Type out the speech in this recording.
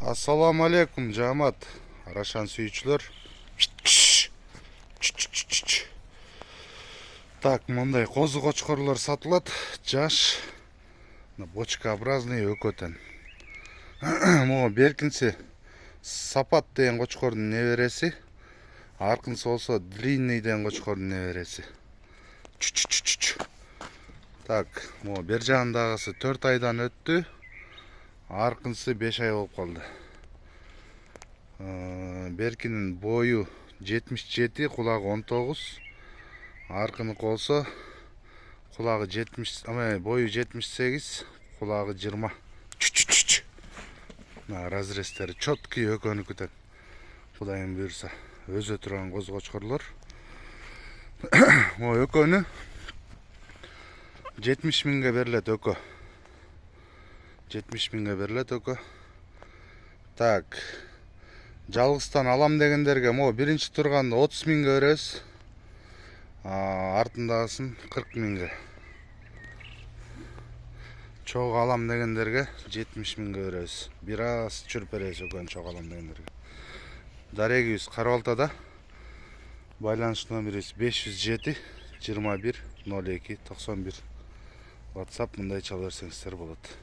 Assalamu alaikum жамат, Арашан сүйүүчүлөр. Так, мындай козу кочкорлор сатылат. Жаш, бочкообразный өкөтөн. Могу беркинси Сапат деген кочкордун небереси, аркынсы болсо Длинный деген кочкордун небереси. Так, могу бер жагындагысы 4 айдан өттү. Аркынсы 5 ай болуп калды. Беркинин бою 77, кулагы 19. Аркынык болсо кулагы 70, бою 78, кулагы 20. Разрестери чоткий өкөнүкүтөн. Кудайым буйрса, өзө турган козу кочкорлор. Могу өкөнү 70 миңге берилет өкө. 70 миңге берилет өкө. Так, жалгыстан алам дегендерге могу биринчи турганды 30 миңге беребиз. Артындагысын 40 миңге. Чогуу алам дегендерге 70 миңге беребиз. Бир аз чүрүп беребиз өкөнү чогуу алам дегендерге. Дарегибиз Карабалтада. Байланыш номерибиз 507 21 02 91. WhatsApp мындай чала берсеңиздер болот.